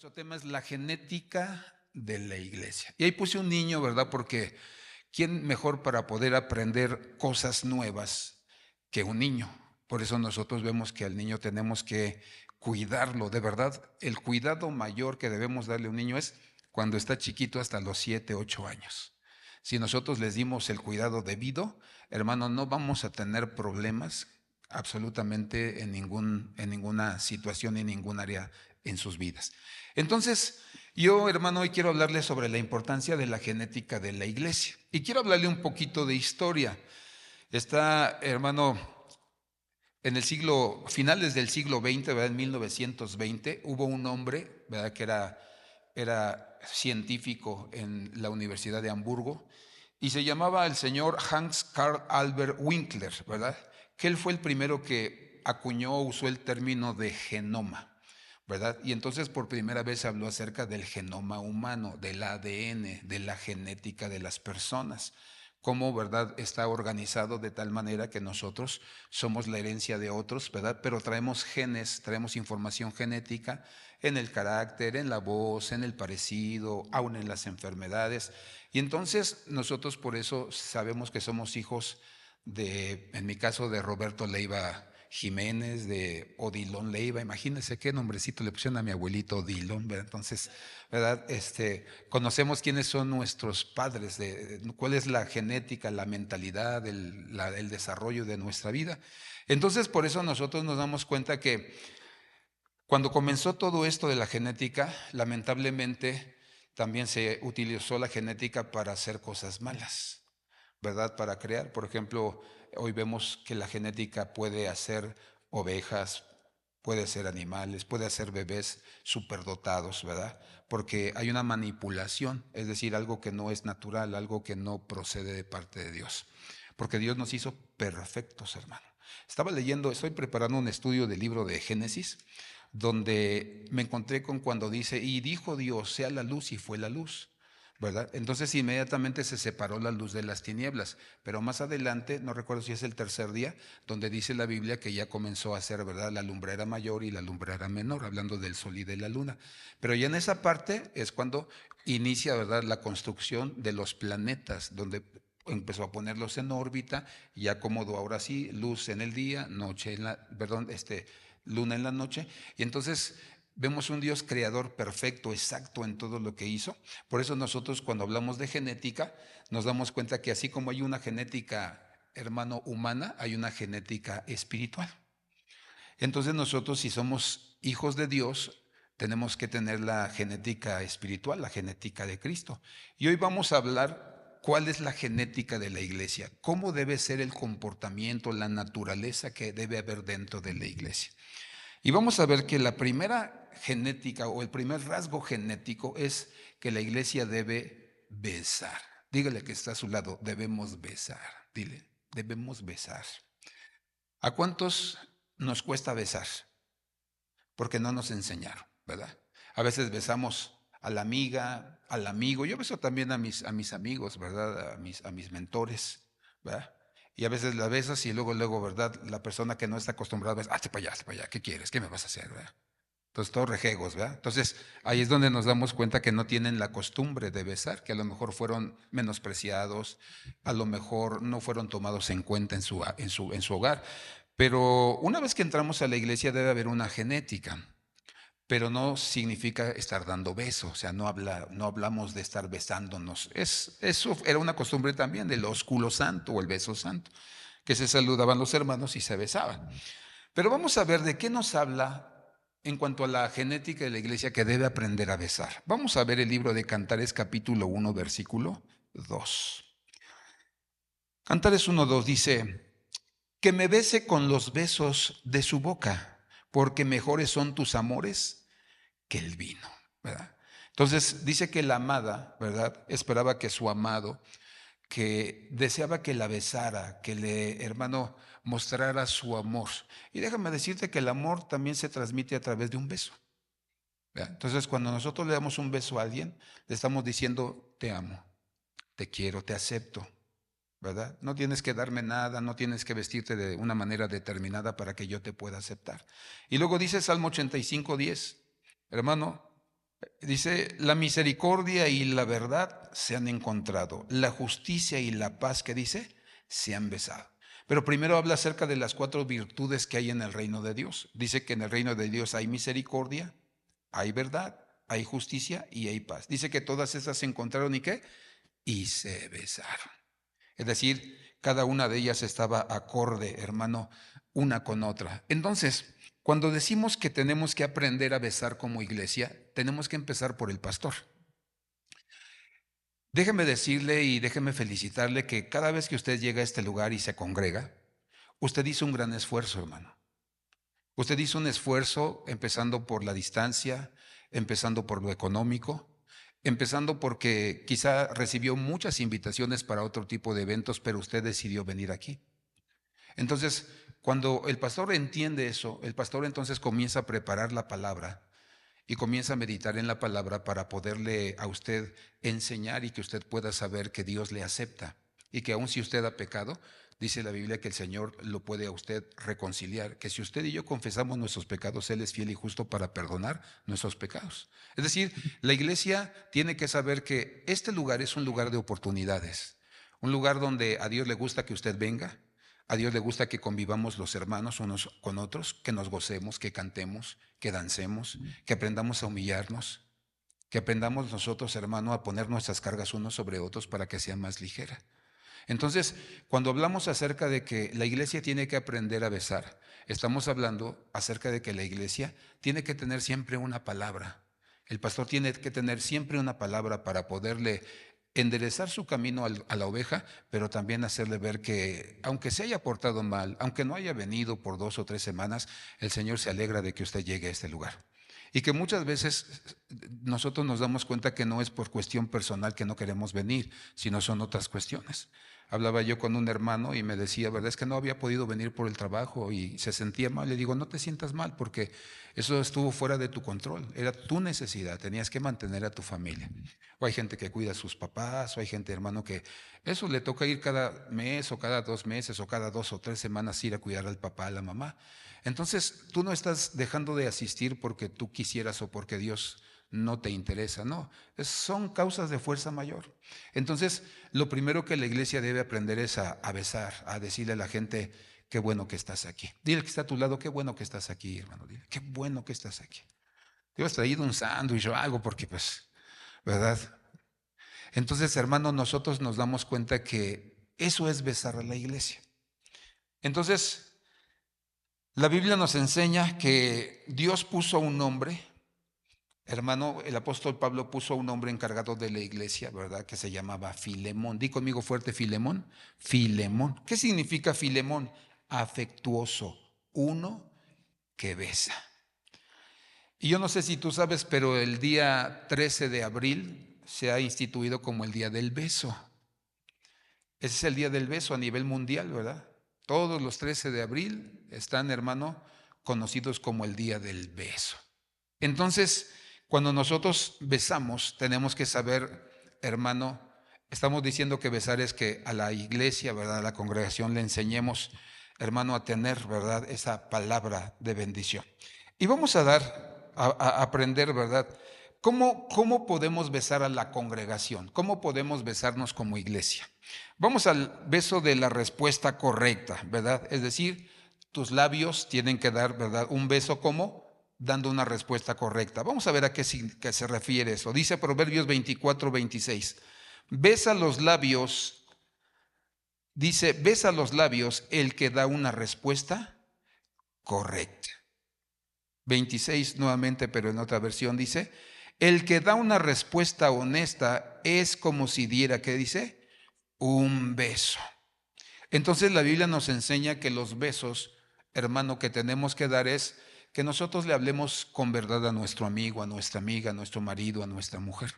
Nuestro tema es la genética de la iglesia. Y ahí puse un niño, ¿verdad? Porque ¿quién mejor para poder aprender cosas nuevas que un niño? Por eso nosotros vemos que al niño tenemos que cuidarlo. De verdad, el cuidado mayor que debemos darle a un niño es cuando está chiquito hasta los 7, 8 años. Si nosotros les dimos el cuidado debido, hermano, no vamos a tener problemas absolutamente en ninguna situación, en ningún área en sus vidas. Entonces, yo, hermano, hoy quiero hablarle sobre la importancia de la genética de la iglesia. Y quiero hablarle un poquito de historia. Está, hermano, en el finales del siglo XX, ¿verdad? En 1920, hubo un hombre, ¿verdad? Que era científico en la Universidad de Hamburgo y se llamaba el señor Hans Karl Albert Winkler, ¿verdad? Que él fue el primero que acuñó, usó el término de genoma, ¿verdad? Y entonces por primera vez habló acerca del genoma humano, del ADN, de la genética de las personas, cómo, ¿verdad?, está organizado de tal manera que nosotros somos la herencia de otros, ¿verdad? Pero traemos genes, traemos información genética en el carácter, en la voz, en el parecido, aún en las enfermedades. Y entonces nosotros por eso sabemos que somos hijos en mi caso, de Roberto Leiva Jiménez, de Odilon Leiva. Imagínense qué nombrecito le pusieron a mi abuelito Odilon, ¿verdad? Entonces, ¿verdad? Conocemos quiénes son nuestros padres, cuál es la genética, la mentalidad, el desarrollo de nuestra vida. Entonces, por eso nosotros nos damos cuenta que cuando comenzó todo esto de la genética, lamentablemente también se utilizó la genética para hacer cosas malas, ¿verdad? Para crear. Por ejemplo, hoy vemos que la genética puede hacer ovejas, puede hacer animales, puede hacer bebés superdotados, ¿verdad? Porque hay una manipulación, es decir, algo que no es natural, algo que no procede de parte de Dios. Porque Dios nos hizo perfectos, hermano. Estoy preparando un estudio del libro de Génesis, donde me encontré con cuando dice, y dijo Dios, sea la luz, y fue la luz, ¿verdad? Entonces inmediatamente se separó la luz de las tinieblas, pero más adelante, no recuerdo si es el tercer día, donde dice la Biblia que ya comenzó a ser, ¿verdad?, la lumbrera mayor y la lumbrera menor, hablando del sol y de la luna. Pero ya en esa parte es cuando inicia, ¿verdad?, la construcción de los planetas, donde empezó a ponerlos en órbita y ya acomodó ahora sí luz en el día, luna en la noche. Y entonces vemos un Dios creador perfecto, exacto en todo lo que hizo. Por eso nosotros cuando hablamos de genética nos damos cuenta que así como hay una genética, hermano, humana, hay una genética espiritual. Entonces nosotros, si somos hijos de Dios, tenemos que tener la genética espiritual, la genética de Cristo. Y hoy vamos a hablar cuál es la genética de la iglesia, cómo debe ser el comportamiento, la naturaleza que debe haber dentro de la iglesia. Y vamos a ver que la primera genética o el primer rasgo genético es que la iglesia debe besar. Dígale que está a su lado, debemos besar. Dile, debemos besar. ¿A cuántos nos cuesta besar? Porque no nos enseñaron, ¿verdad? A veces besamos a la amiga, al amigo. Yo beso también a mis amigos, ¿verdad? A mis mentores, ¿verdad? Y a veces la besas y luego, ¿verdad? La persona que no está acostumbrada es, hazte para allá, ¿qué quieres? ¿Qué me vas a hacer, verdad? Entonces, todos rejegos, ¿verdad? Entonces, ahí es donde nos damos cuenta que no tienen la costumbre de besar, que a lo mejor fueron menospreciados, a lo mejor no fueron tomados en cuenta en su hogar. Pero una vez que entramos a la iglesia debe haber una genética, pero no significa estar dando besos, o sea, no hablamos de estar besándonos. Eso era una costumbre también del ósculo santo o el beso santo, que se saludaban los hermanos y se besaban. Pero vamos a ver de qué nos habla en cuanto a la genética de la iglesia que debe aprender a besar. Vamos a ver el libro de Cantares capítulo 1, versículo 2. Cantares 1:2 dice, que me bese con los besos de su boca, porque mejores son tus amores que el vino, ¿verdad? Entonces dice que la amada, ¿verdad?, esperaba que su amado, que deseaba que la besara, que le, hermano, mostrara su amor. Y déjame decirte que el amor también se transmite a través de un beso, ¿verdad? Entonces cuando nosotros le damos un beso a alguien, le estamos diciendo, te amo, te quiero, te acepto, ¿verdad? No tienes que darme nada, no tienes que vestirte de una manera determinada para que yo te pueda aceptar. Y luego dice Salmo 85:10, hermano, Dice, la misericordia y la verdad se han encontrado, la justicia y la paz, que dice, se han besado. Pero primero habla acerca de las 4 virtudes que hay en el reino de Dios. Dice que en el reino de Dios hay misericordia, hay verdad, hay justicia y hay paz. Dice que todas esas se encontraron y qué, y se besaron. Es decir, cada una de ellas estaba acorde, hermano, una con otra. Entonces, cuando decimos que tenemos que aprender a besar como iglesia, tenemos que empezar por el pastor. Déjeme decirle y déjeme felicitarle que cada vez que usted llega a este lugar y se congrega, usted hizo un gran esfuerzo, hermano. Usted hizo un esfuerzo empezando por la distancia, empezando por lo económico, empezando porque quizá recibió muchas invitaciones para otro tipo de eventos, pero usted decidió venir aquí. Entonces, cuando el pastor entiende eso, el pastor entonces comienza a preparar la palabra y comienza a meditar en la palabra para poderle a usted enseñar y que usted pueda saber que Dios le acepta y que aun si usted ha pecado, dice la Biblia que el Señor lo puede a usted reconciliar, que si usted y yo confesamos nuestros pecados, Él es fiel y justo para perdonar nuestros pecados. Es decir, la iglesia tiene que saber que este lugar es un lugar de oportunidades, un lugar donde a Dios le gusta que usted venga. A Dios le gusta que convivamos los hermanos unos con otros, que nos gocemos, que cantemos, que dancemos, que aprendamos a humillarnos, que aprendamos nosotros, hermano, a poner nuestras cargas unos sobre otros para que sea más ligera. Entonces, cuando hablamos acerca de que la iglesia tiene que aprender a besar, estamos hablando acerca de que la iglesia tiene que tener siempre una palabra. El pastor tiene que tener siempre una palabra para poderle enderezar su camino a la oveja, pero también hacerle ver que aunque se haya portado mal, aunque no haya venido por 2 o 3 semanas, el Señor se alegra de que usted llegue a este lugar. Y que muchas veces nosotros nos damos cuenta que no es por cuestión personal que no queremos venir, sino son otras cuestiones. Hablaba yo con un hermano y me decía, verdad es que no había podido venir por el trabajo y se sentía mal. Le digo, no te sientas mal porque eso estuvo fuera de tu control, era tu necesidad, tenías que mantener a tu familia. O hay gente que cuida a sus papás, o hay gente, hermano, que eso le toca ir cada mes o cada 2 meses o cada 2 o 3 semanas ir a cuidar al papá, a la mamá. Entonces, tú no estás dejando de asistir porque tú quisieras o porque Dios no te interesa, no, son causas de fuerza mayor. Entonces, lo primero que la iglesia debe aprender es a besar, a decirle a la gente, qué bueno que estás aquí. Dile que está a tu lado, qué bueno que estás aquí, hermano, dile, qué bueno que estás aquí. Te has traído un sándwich o algo porque pues, ¿verdad? Entonces, hermano, nosotros nos damos cuenta que eso es besar a la iglesia. Entonces, la Biblia nos enseña que Dios puso a un hombre, hermano, el apóstol Pablo puso a un hombre encargado de la iglesia, ¿verdad? Que se llamaba Filemón. Di conmigo fuerte, Filemón. Filemón. ¿Qué significa Filemón? Afectuoso, uno que besa. Y yo no sé si tú sabes, pero el día 13 de abril se ha instituido como el día del beso. Ese es el día del beso a nivel mundial, ¿verdad? Todos los 13 de abril están, hermano, conocidos como el día del beso. Entonces, cuando nosotros besamos, tenemos que saber, hermano, estamos diciendo que besar es que a la iglesia, ¿verdad? A la congregación le enseñemos, hermano, a tener, ¿verdad? Esa palabra de bendición. Y vamos a a aprender, ¿verdad? ¿Cómo podemos besar a la congregación? ¿Cómo podemos besarnos como iglesia? Vamos al beso de la respuesta correcta, ¿verdad? Es decir, tus labios tienen que dar, ¿verdad? Un beso como dando una respuesta correcta. Vamos a ver a qué se refiere eso. Dice Proverbios 24-26. Besa los labios, dice, besa los labios el que da una respuesta correcta. 26 nuevamente, pero en otra versión dice, el que da una respuesta honesta es como si diera, ¿qué dice? Un beso. Entonces la Biblia nos enseña que los besos, hermano, que tenemos que dar es que nosotros le hablemos con verdad a nuestro amigo, a nuestra amiga, a nuestro marido, a nuestra mujer.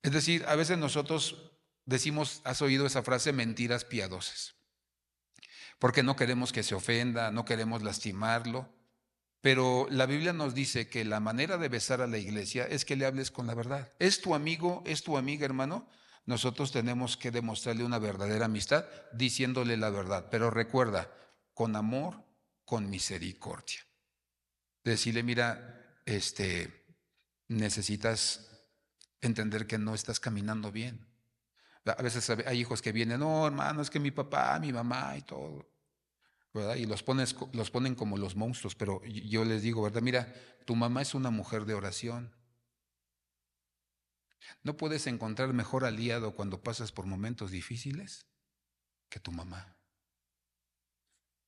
Es decir, a veces nosotros decimos, has oído esa frase, mentiras piadosas, porque no queremos que se ofenda, no queremos lastimarlo. Pero la Biblia nos dice que la manera de besar a la iglesia es que le hables con la verdad. ¿Es tu amigo, es tu amiga, hermano? Nosotros tenemos que demostrarle una verdadera amistad diciéndole la verdad. Pero recuerda, con amor, con misericordia. Decirle, mira, necesitas entender que no estás caminando bien. A veces hay hijos que vienen, no, hermano, es que mi papá, mi mamá y todo, ¿verdad? Y los ponen como los monstruos, pero yo les digo, ¿verdad? Mira, tu mamá es una mujer de oración. No puedes encontrar mejor aliado cuando pasas por momentos difíciles que tu mamá.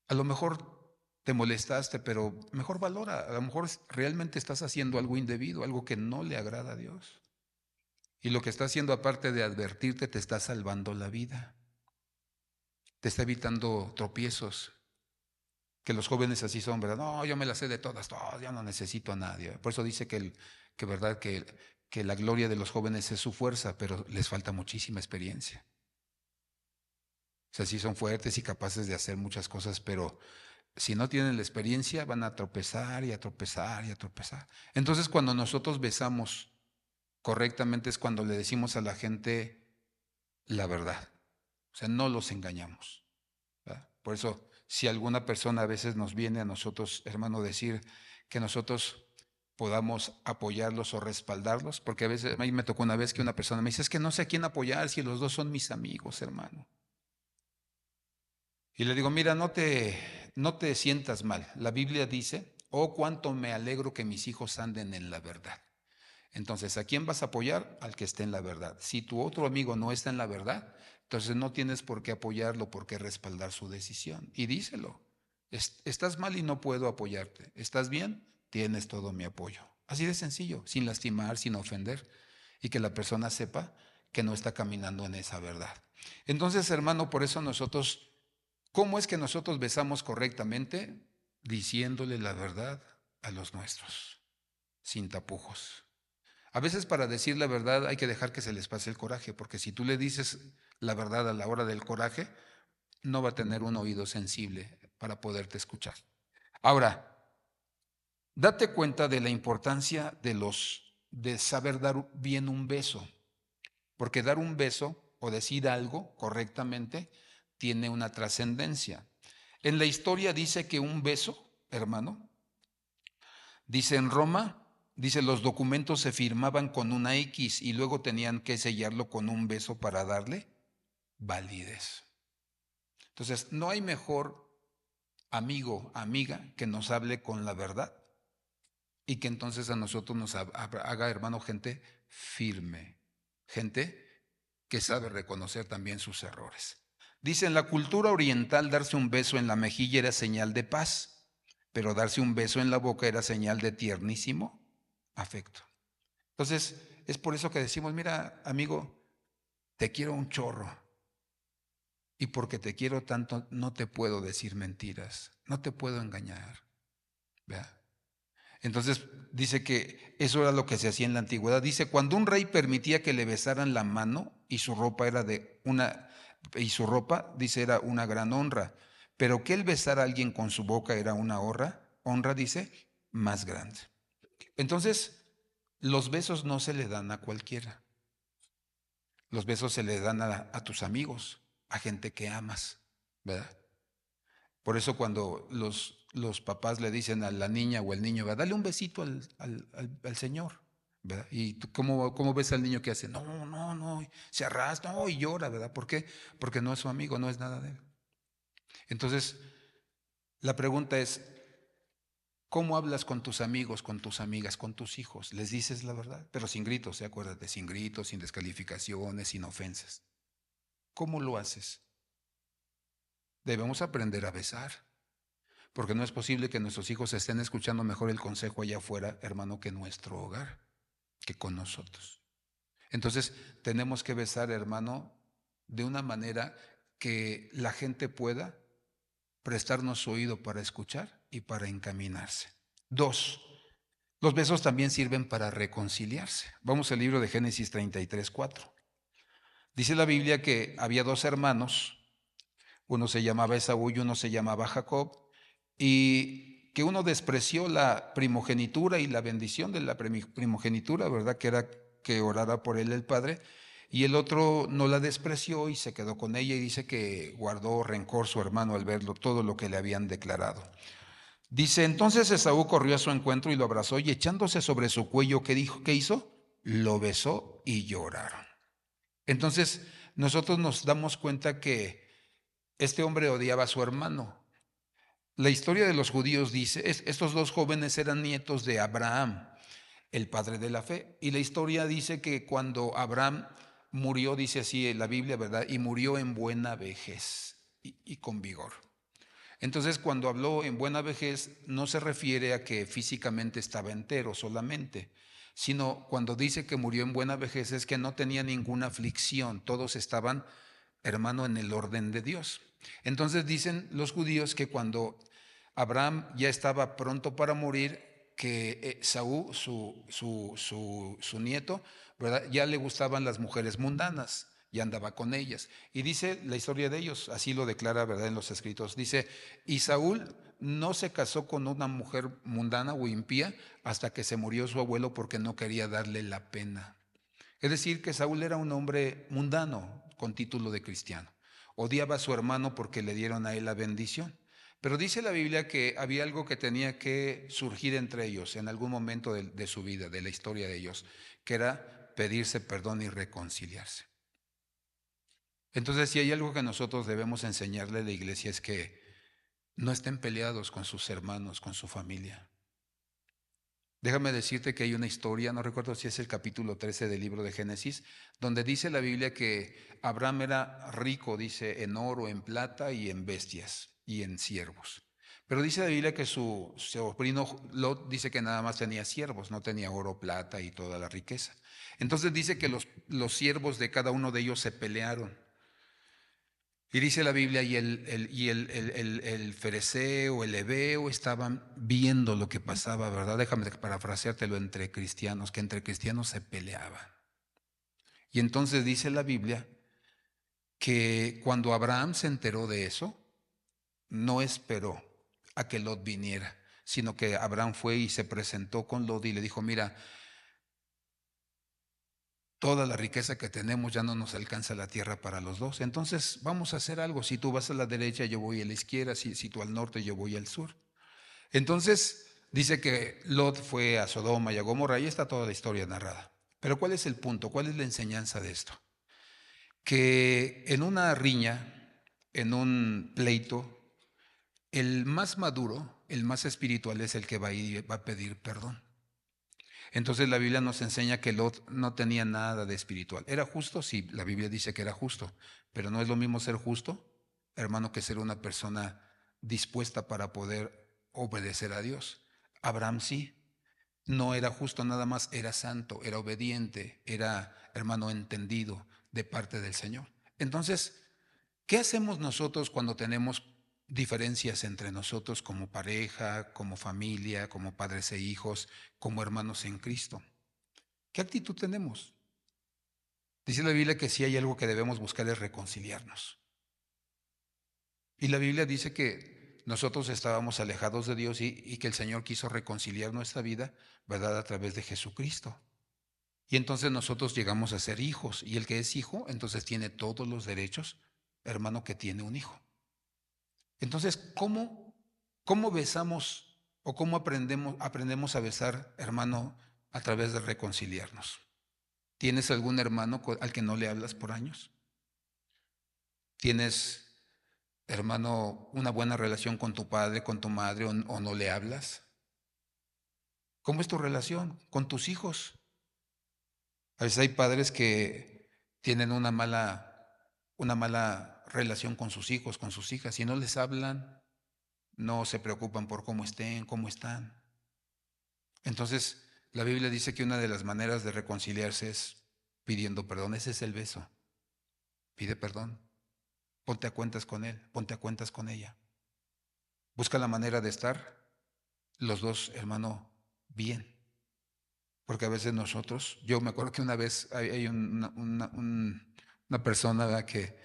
A lo mejor te molestaste, pero mejor valora. A lo mejor realmente estás haciendo algo indebido, algo que no le agrada a Dios. Y lo que está haciendo, aparte de advertirte, te está salvando la vida. Te está evitando tropiezos. Que los jóvenes así son, ¿verdad? No, yo me las sé de todas, no, ya no necesito a nadie. Por eso dice ¿verdad? Que la gloria de los jóvenes es su fuerza, pero les falta muchísima experiencia. O sea, sí son fuertes y capaces de hacer muchas cosas, pero si no tienen la experiencia, van a tropezar y a tropezar y a tropezar. Entonces, cuando nosotros besamos correctamente es cuando le decimos a la gente la verdad. O sea, no los engañamos, ¿verdad? Por eso, si alguna persona a veces nos viene a nosotros, hermano, decir que nosotros podamos apoyarlos o respaldarlos, porque a veces, a mí me tocó una vez que una persona me dice, es que no sé a quién apoyar si los dos son mis amigos, hermano. Y le digo, mira, no te sientas mal. La Biblia dice, oh, cuánto me alegro que mis hijos anden en la verdad. Entonces, ¿a quién vas a apoyar? Al que esté en la verdad. Si tu otro amigo no está en la verdad, entonces no tienes por qué apoyarlo, por qué respaldar su decisión. Y díselo, estás mal y no puedo apoyarte. ¿Estás bien? Tienes todo mi apoyo. Así de sencillo, sin lastimar, sin ofender. Y que la persona sepa que no está caminando en esa verdad. Entonces, hermano, por eso nosotros, ¿cómo es que nosotros besamos correctamente? Diciéndole la verdad a los nuestros, sin tapujos. A veces para decir la verdad hay que dejar que se les pase el coraje, porque si tú le dices la verdad a la hora del coraje, no va a tener un oído sensible para poderte escuchar. Ahora, date cuenta de la importancia de saber dar bien un beso, porque dar un beso o decir algo correctamente tiene una trascendencia. En la historia dice que un beso, hermano, dice en Roma, dice los documentos se firmaban con una X y luego tenían que sellarlo con un beso para darle validez. Entonces, no hay mejor amigo, amiga que nos hable con la verdad y que entonces a nosotros nos haga, hermano, gente firme, gente que sabe reconocer también sus errores. Dice, en la cultura oriental darse un beso en la mejilla era señal de paz, pero darse un beso en la boca era señal de tiernísimo afecto. Entonces, es por eso que decimos, mira, amigo, te quiero un chorro. Y porque te quiero tanto, no te puedo decir mentiras, no te puedo engañar. ¿Verdad? Entonces dice que eso era lo que se hacía en la antigüedad. Dice, cuando un rey permitía que le besaran la mano y su ropa dice, era una gran honra. Pero que él besara a alguien con su boca era una honra, dice, más grande. Entonces, los besos no se le dan a cualquiera. Los besos se le dan a tus amigos, a gente que amas, ¿verdad? Por eso cuando los papás le dicen a la niña o al niño, ¿verdad? Dale un besito al Señor, ¿verdad? ¿Y tú cómo ves al niño que hace? No, no, no, se arrastra, no, y llora, ¿verdad? ¿Por qué? Porque no es su amigo, no es nada de él. Entonces, la pregunta es, ¿cómo hablas con tus amigos, con tus amigas, con tus hijos? ¿Les dices la verdad? Pero sin gritos, acuérdate, sin gritos, sin descalificaciones, sin ofensas. ¿Cómo lo haces? Debemos aprender a besar, porque no es posible que nuestros hijos estén escuchando mejor el consejo allá afuera, hermano, que en nuestro hogar, que con nosotros. Entonces, tenemos que besar, hermano, de una manera que la gente pueda prestarnos su oído para escuchar y para encaminarse. 2. Los besos también sirven para reconciliarse. Vamos al libro de Génesis 33:4. Dice la Biblia que había dos hermanos, uno se llamaba Esaú y uno se llamaba Jacob, y que uno despreció la primogenitura y la bendición de la primogenitura, ¿verdad? Que era que orara por él el Padre, y el otro no la despreció y se quedó con ella y dice que guardó rencor su hermano al verlo todo lo que le habían declarado. Dice, entonces Esaú corrió a su encuentro y lo abrazó y echándose sobre su cuello, ¿qué dijo? ¿Qué hizo? Lo besó y lloraron. Entonces nosotros nos damos cuenta que este hombre odiaba a su hermano. La historia de los judíos dice, estos dos jóvenes eran nietos de Abraham, el padre de la fe. Y la historia dice que cuando Abraham murió, dice así en la Biblia, ¿verdad? Y murió en buena vejez y con vigor. Entonces, cuando habló en buena vejez, no se refiere a que físicamente estaba entero solamente, sino cuando dice que murió en buena vejez es que no tenía ninguna aflicción, todos estaban, hermano, en el orden de Dios. Entonces dicen los judíos que cuando Abraham ya estaba pronto para morir, que Saúl, su nieto, ¿verdad? Ya le gustaban las mujeres mundanas y andaba con ellas. Y dice la historia de ellos, así lo declara, ¿verdad?, en los escritos. Dice, y Saúl no se casó con una mujer mundana o impía hasta que se murió su abuelo porque no quería darle la pena. Es decir, que Saúl era un hombre mundano con título de cristiano. Odiaba a su hermano porque le dieron a él la bendición. Pero dice la Biblia que había algo que tenía que surgir entre ellos en algún momento de su vida, de la historia de ellos, que era pedirse perdón y reconciliarse. Entonces, si hay algo que nosotros debemos enseñarle a la iglesia es que no estén peleados con sus hermanos, con su familia. Déjame decirte que hay una historia, no recuerdo si es el capítulo 13 del libro de Génesis, donde dice la Biblia que Abraham era rico, dice, en oro, en plata y en bestias y en siervos. Pero dice la Biblia que su sobrino Lot dice que nada más tenía siervos, no tenía oro, plata y toda la riqueza. Entonces dice que los siervos de cada uno de ellos se pelearon. Y dice la Biblia, el fereceo, el heveo estaban viendo lo que pasaba, ¿verdad? Déjame parafraseártelo entre cristianos, que entre cristianos se peleaban. Y entonces dice la Biblia que cuando Abraham se enteró de eso, no esperó a que Lot viniera, sino que Abraham fue y se presentó con Lot y le dijo, mira, toda la riqueza que tenemos ya no nos alcanza la tierra para los dos. Entonces vamos a hacer algo. Si tú vas a la derecha, yo voy a la izquierda. Si tú al norte, yo voy al sur. Entonces dice que Lot fue a Sodoma y a Gomorra. Ahí está toda la historia narrada. Pero ¿cuál es el punto? ¿Cuál es la enseñanza de esto? Que en una riña, en un pleito, el más maduro, el más espiritual es el que va a pedir perdón. Entonces la Biblia nos enseña que Lot no tenía nada de espiritual. ¿Era justo? Sí, la Biblia dice que era justo, pero no es lo mismo ser justo, hermano, que ser una persona dispuesta para poder obedecer a Dios. Abraham sí, no era justo nada más, era santo, era obediente, era, hermano, entendido de parte del Señor. Entonces, ¿qué hacemos nosotros cuando tenemos diferencias entre nosotros como pareja, como familia, como padres e hijos, como hermanos en Cristo? ¿Qué actitud tenemos? Dice la Biblia que si hay algo que debemos buscar es reconciliarnos. Y la Biblia dice que nosotros estábamos alejados de Dios y que el Señor quiso reconciliar nuestra vida, ¿verdad?, a través de Jesucristo. Y entonces nosotros llegamos a ser hijos. Y el que es hijo, entonces tiene todos los derechos, hermano, que tiene un hijo. Entonces, ¿cómo besamos o cómo aprendemos a besar, hermano, a través de reconciliarnos? ¿Tienes algún hermano al que no le hablas por años? ¿Tienes, hermano, una buena relación con tu padre, con tu madre o no le hablas? ¿Cómo es tu relación con tus hijos? A veces hay padres que tienen una mala relación con sus hijos, con sus hijas, y no les hablan, no se preocupan por cómo estén, cómo están. Entonces, la Biblia dice que una de las maneras de reconciliarse es pidiendo perdón. Ese es el beso. Pide perdón. Ponte a cuentas con él, ponte a cuentas con ella. Busca la manera de estar los dos, hermano, bien. Porque a veces nosotros, yo me acuerdo que una vez hay una persona, ¿verdad?, que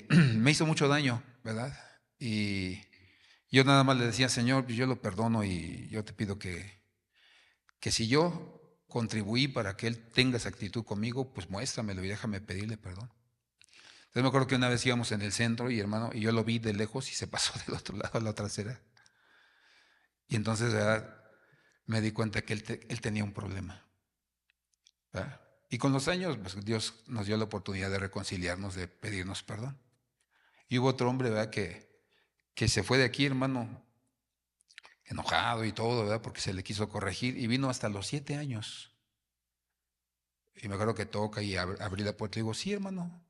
me hizo mucho daño, ¿verdad? Y yo nada más le decía, Señor, yo lo perdono y yo te pido que si yo contribuí para que Él tenga esa actitud conmigo, pues muéstramelo y déjame pedirle perdón. Entonces me acuerdo que una vez íbamos en el centro y hermano, y yo lo vi de lejos y se pasó del otro lado a la otra acera. Y entonces, ¿verdad?, me di cuenta que él tenía un problema, ¿verdad? Y con los años, pues Dios nos dio la oportunidad de reconciliarnos, de pedirnos perdón. Y hubo otro hombre, ¿verdad?, que se fue de aquí, hermano, enojado y todo, ¿verdad?, porque se le quiso corregir y vino hasta los 7 años. Y me acuerdo que toca y abrí la puerta y digo, sí, hermano,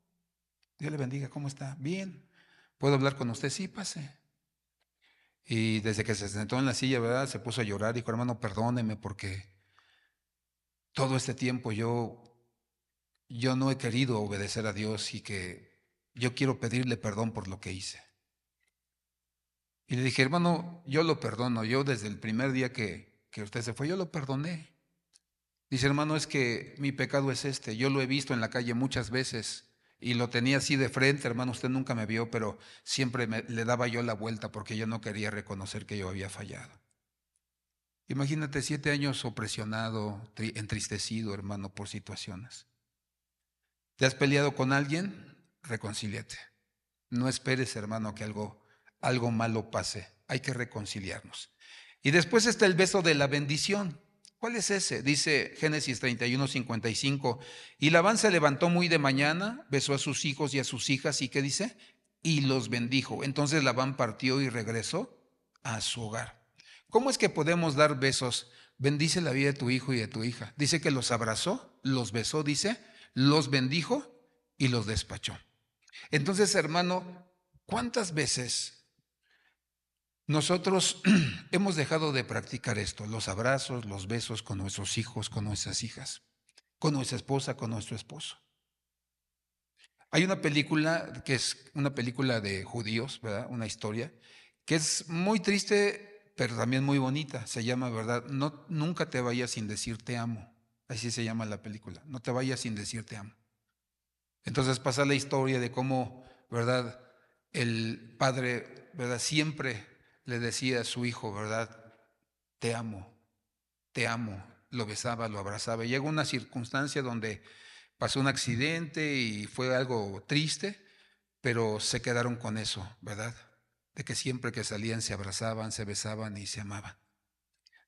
Dios le bendiga, ¿cómo está? Bien. ¿Puedo hablar con usted? Sí, pase. Y desde que se sentó en la silla, ¿verdad?, se puso a llorar y dijo, hermano, perdóneme porque todo este tiempo yo no he querido obedecer a Dios y que yo quiero pedirle perdón por lo que hice. Y le dije, hermano, yo lo perdono, yo desde el primer día que usted se fue, yo lo perdoné. Dice, hermano, es que mi pecado es este, yo lo he visto en la calle muchas veces y lo tenía así de frente, hermano, usted nunca me vio, pero siempre le daba yo la vuelta porque yo no quería reconocer que yo había fallado. Imagínate 7 años opresionado, entristecido, hermano, por situaciones. ¿Te has peleado con alguien? Reconcíliate. No esperes, hermano, que algo malo pase. Hay que reconciliarnos. Y después está el beso de la bendición. ¿Cuál es ese? Dice Génesis 31:55. Y Labán se levantó muy de mañana, besó a sus hijos y a sus hijas, ¿y qué dice? Y los bendijo. Entonces Labán partió y regresó a su hogar. ¿Cómo es que podemos dar besos? Bendice la vida de tu hijo y de tu hija. Dice que los abrazó, los besó, dice, los bendijo y los despachó. Entonces, hermano, ¿cuántas veces nosotros hemos dejado de practicar esto? Los abrazos, los besos con nuestros hijos, con nuestras hijas, con nuestra esposa, con nuestro esposo. Hay una película que es una película de judíos, ¿verdad? Una historia que es muy triste, pero también muy bonita. Se llama, ¿verdad? No, nunca te vayas sin decir te amo. Así se llama la película. No te vayas sin decir te amo. Entonces pasa la historia de cómo, ¿verdad?, el padre, ¿verdad?, siempre le decía a su hijo, ¿verdad?, te amo, te amo. Lo besaba, lo abrazaba. Y llegó una circunstancia donde pasó un accidente y fue algo triste, pero se quedaron con eso, ¿verdad? De que siempre que salían se abrazaban, se besaban y se amaban.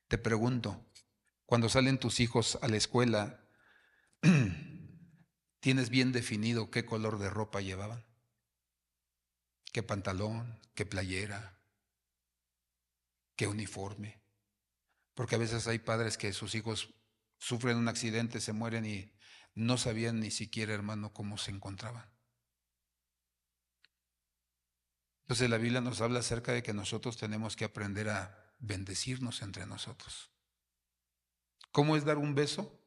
Te pregunto, cuando salen tus hijos a la escuela, ¿tienes bien definido qué color de ropa llevaban? ¿Qué pantalón? ¿Qué playera? ¿Qué uniforme? Porque a veces hay padres que sus hijos sufren un accidente, se mueren y no sabían ni siquiera, hermano, cómo se encontraban. Entonces la Biblia nos habla acerca de que nosotros tenemos que aprender a bendecirnos entre nosotros. ¿Cómo es dar un beso?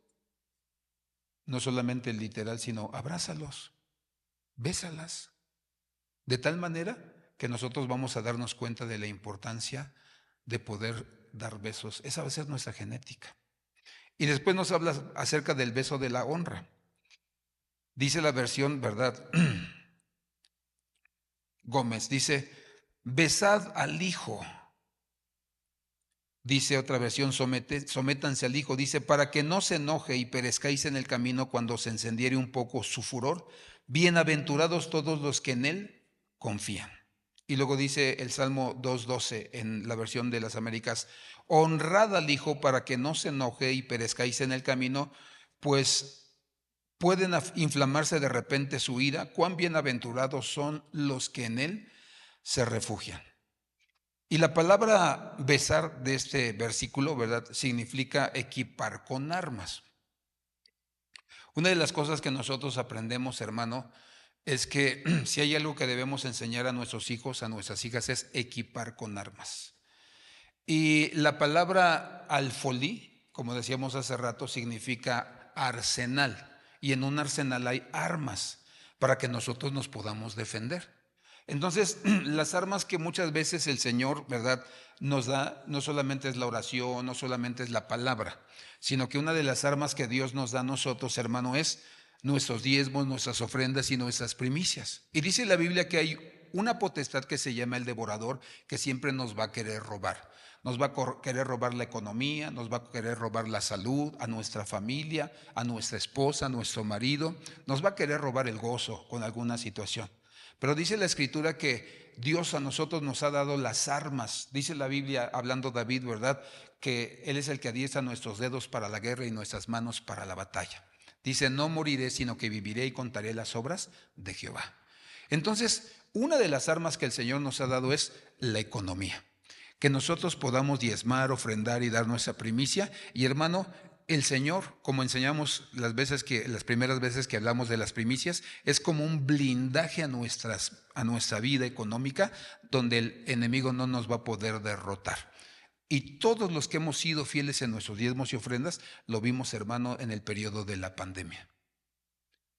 No solamente literal, sino abrázalos, bésalas, de tal manera que nosotros vamos a darnos cuenta de la importancia de poder dar besos. Esa va a ser nuestra genética. Y después nos habla acerca del beso de la honra. Dice la versión, ¿verdad?, Gómez, dice, besad al hijo. Dice otra versión, sométanse al hijo. Dice, para que no se enoje y perezcáis en el camino cuando se encendiere un poco su furor. Bienaventurados todos los que en él confían. Y luego dice el Salmo 2:12 en la versión de las Américas, honrad al hijo para que no se enoje y perezcáis en el camino, pues pueden inflamarse de repente su ira. Cuán bienaventurados son los que en él se refugian. Y la palabra besar de este versículo, ¿verdad?, significa equipar con armas. Una de las cosas que nosotros aprendemos, hermano, es que si hay algo que debemos enseñar a nuestros hijos, a nuestras hijas, es equipar con armas. Y la palabra alfolí, como decíamos hace rato, significa arsenal. Y en un arsenal hay armas para que nosotros nos podamos defender. Entonces, las armas que muchas veces el Señor, ¿verdad?, nos da, no solamente es la oración, no solamente es la palabra, sino que una de las armas que Dios nos da a nosotros, hermano, es nuestros diezmos, nuestras ofrendas y nuestras primicias. Y dice la Biblia que hay una potestad que se llama el devorador, que siempre nos va a querer robar. Nos va a querer robar la economía, nos va a querer robar la salud, a nuestra familia, a nuestra esposa, a nuestro marido. Nos va a querer robar el gozo con alguna situación. Pero dice la Escritura que Dios a nosotros nos ha dado las armas. Dice la Biblia, hablando David, ¿verdad? Que Él es el que adiestra nuestros dedos para la guerra y nuestras manos para la batalla. Dice, no moriré, sino que viviré y contaré las obras de Jehová. Entonces, una de las armas que el Señor nos ha dado es la economía. Que nosotros podamos diezmar, ofrendar y dar nuestra primicia. Y hermano, el Señor, como enseñamos las primeras veces que hablamos de las primicias, es como un blindaje a nuestra vida económica, donde el enemigo no nos va a poder derrotar. Y todos los que hemos sido fieles en nuestros diezmos y ofrendas, lo vimos, hermano, en el periodo de la pandemia.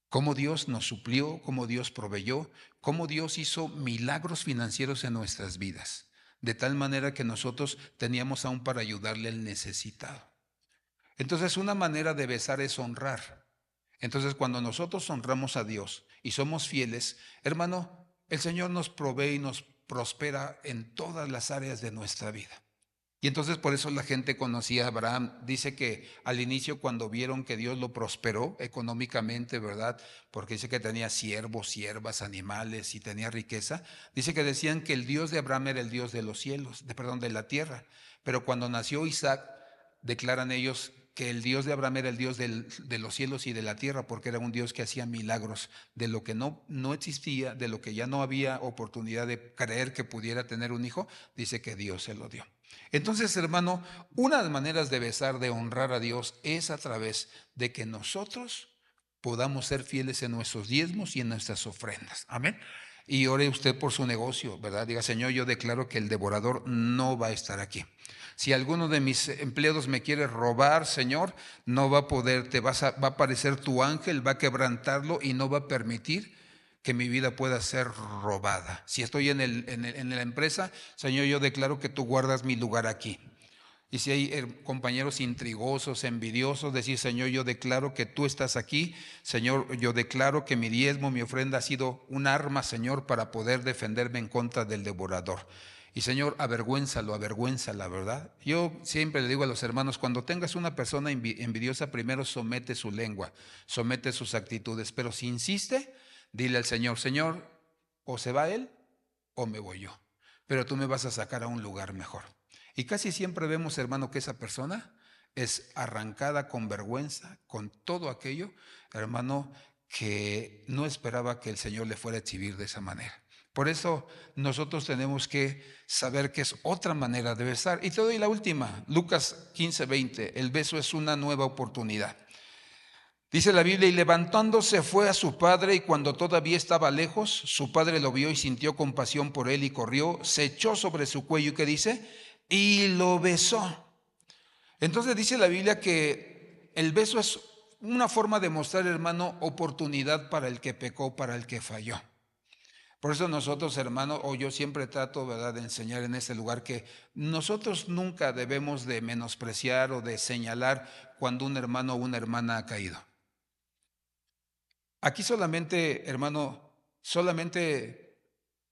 Cómo Dios nos suplió, cómo Dios proveyó, cómo Dios hizo milagros financieros en nuestras vidas, de tal manera que nosotros teníamos aún para ayudarle al necesitado. Entonces, una manera de besar es honrar. Entonces, cuando nosotros honramos a Dios y somos fieles, hermano, el Señor nos provee y nos prospera en todas las áreas de nuestra vida. Y entonces por eso la gente conocía a Abraham. Dice que al inicio, cuando vieron que Dios lo prosperó económicamente, ¿verdad? Porque dice que tenía siervos, siervas, animales y tenía riqueza. Dice que decían que el Dios de Abraham era el Dios de los cielos, de la tierra. Pero cuando nació Isaac, declaran ellos que el Dios de Abraham era el Dios de los cielos y de la tierra, porque era un Dios que hacía milagros de lo que no existía, de lo que ya no había oportunidad de creer que pudiera tener un hijo. Dice que Dios se lo dio. Entonces, hermano, una de las maneras de besar, de honrar a Dios, es a través de que nosotros podamos ser fieles en nuestros diezmos y en nuestras ofrendas. Amén. Y ore usted por su negocio, ¿verdad? Diga, Señor, yo declaro que el devorador no va a estar aquí. Si alguno de mis empleados me quiere robar, Señor, no va a poder, va a aparecer tu ángel, va a quebrantarlo y no va a permitir que mi vida pueda ser robada. Si estoy en la empresa, Señor, yo declaro que tú guardas mi lugar aquí. Y si hay compañeros intrigosos, envidiosos, decir, Señor, yo declaro que tú estás aquí. Señor, yo declaro que mi diezmo, mi ofrenda ha sido un arma, Señor, para poder defenderme en contra del devorador. Y Señor, avergüénzala, ¿verdad? Yo siempre le digo a los hermanos, cuando tengas una persona envidiosa, primero somete su lengua, somete sus actitudes, pero si insiste, dile al Señor, Señor, o se va él o me voy yo, pero tú me vas a sacar a un lugar mejor. Y casi siempre vemos, hermano, que esa persona es arrancada con vergüenza, con todo aquello, hermano, que no esperaba que el Señor le fuera a exhibir de esa manera. Por eso nosotros tenemos que saber que es otra manera de besar. Y te doy la última, Lucas 15:20, el beso es una nueva oportunidad. Dice la Biblia, y levantándose fue a su padre, y cuando todavía estaba lejos, su padre lo vio y sintió compasión por él y corrió, se echó sobre su cuello, ¿y qué dice? Y lo besó. Entonces dice la Biblia que el beso es una forma de mostrar, hermano, oportunidad para el que pecó, para el que falló. Por eso nosotros, hermano, o yo siempre trato, ¿verdad?, de enseñar en este lugar que nosotros nunca debemos de menospreciar o de señalar cuando un hermano o una hermana ha caído. Aquí solamente, hermano, solamente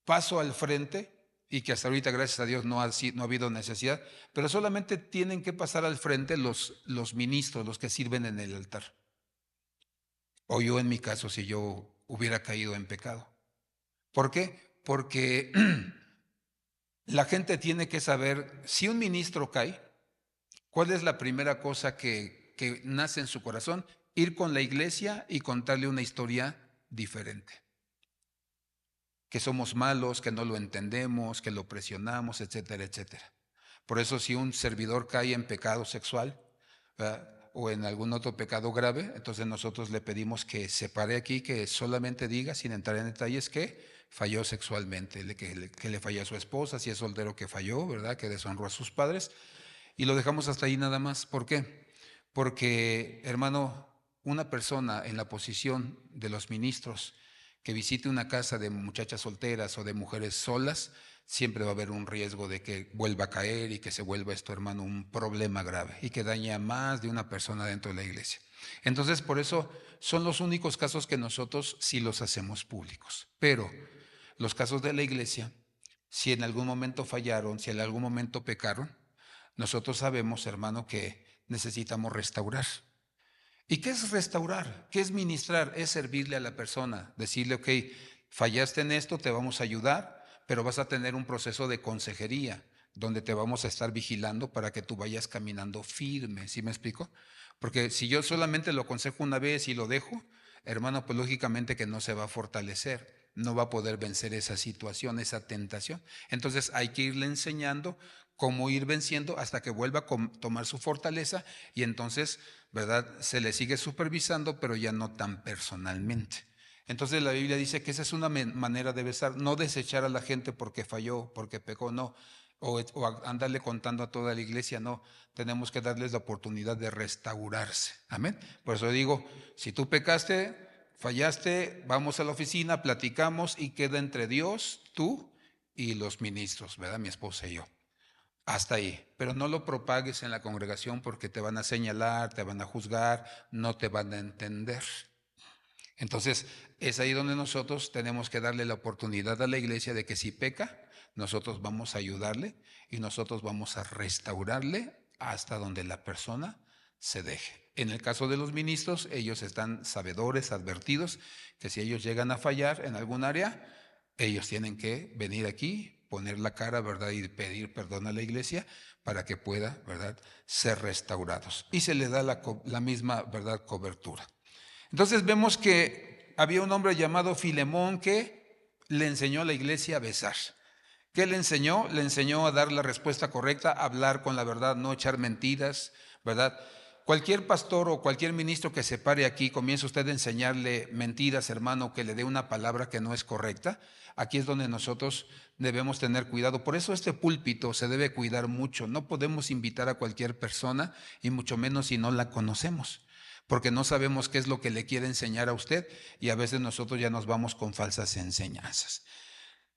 paso al frente, y que hasta ahorita, gracias a Dios, no ha habido necesidad, pero solamente tienen que pasar al frente los ministros, los que sirven en el altar. O yo en mi caso, si yo hubiera caído en pecado. ¿Por qué? Porque la gente tiene que saber, si un ministro cae, ¿cuál es la primera cosa que nace en su corazón? Ir con la iglesia y contarle una historia diferente. Que somos malos, que no lo entendemos, que lo presionamos, etcétera, etcétera. Por eso si un servidor cae en pecado sexual, ¿verdad?, o en algún otro pecado grave, entonces nosotros le pedimos que se pare aquí, que solamente diga, sin entrar en detalles, que falló sexualmente, que le falló a su esposa, si es soltero que falló, ¿verdad?, que deshonró a sus padres, y lo dejamos hasta ahí nada más. ¿Por qué? Porque, hermano, una persona en la posición de los ministros que visite una casa de muchachas solteras o de mujeres solas, siempre va a haber un riesgo de que vuelva a caer y que se vuelva esto, hermano, un problema grave y que daña a más de una persona dentro de la iglesia. Entonces, por eso son los únicos casos que nosotros sí los hacemos públicos. Pero los casos de la iglesia, si en algún momento fallaron, si en algún momento pecaron, nosotros sabemos, hermano, que necesitamos restaurar. ¿Y qué es restaurar? ¿Qué es ministrar? Es servirle a la persona, decirle, ok, fallaste en esto, te vamos a ayudar, pero vas a tener un proceso de consejería donde te vamos a estar vigilando para que tú vayas caminando firme, ¿sí me explico? Porque si yo solamente lo aconsejo una vez y lo dejo, hermano, pues lógicamente que no se va a fortalecer, no va a poder vencer esa situación, esa tentación. Entonces hay que irle enseñando cómo ir venciendo hasta que vuelva a tomar su fortaleza y entonces, ¿verdad? Se le sigue supervisando, pero ya no tan personalmente. Entonces la Biblia dice que esa es una manera de besar, no desechar a la gente porque falló, porque pecó, no, o andarle contando a toda la iglesia, no, tenemos que darles la oportunidad de restaurarse, amén. Por eso digo, si tú pecaste, fallaste, vamos a la oficina, platicamos y queda entre Dios, tú y los ministros, ¿verdad? Mi esposa y yo. Hasta ahí, pero no lo propagues en la congregación porque te van a señalar, te van a juzgar, no te van a entender. Entonces, es ahí donde nosotros tenemos que darle la oportunidad a la iglesia de que si peca, nosotros vamos a ayudarle y nosotros vamos a restaurarle hasta donde la persona se deje. En el caso de los ministros, ellos están sabedores, advertidos, que si ellos llegan a fallar en algún área, ellos tienen que venir aquí, poner la cara, ¿verdad? Y pedir perdón a la iglesia para que pueda, ¿verdad?, ser restaurados. Y se le da la misma, ¿verdad?, cobertura. Entonces vemos que había un hombre llamado Filemón que le enseñó a la iglesia a besar. ¿Qué le enseñó? Le enseñó a dar la respuesta correcta, a hablar con la verdad, no echar mentiras, ¿verdad? Cualquier pastor o cualquier ministro que se pare aquí, comienza usted a enseñarle mentiras, hermano, que le dé una palabra que no es correcta. Aquí es donde nosotros debemos tener cuidado. Por eso este púlpito se debe cuidar mucho. No podemos invitar a cualquier persona y mucho menos si no la conocemos, porque no sabemos qué es lo que le quiere enseñar a usted y a veces nosotros ya nos vamos con falsas enseñanzas.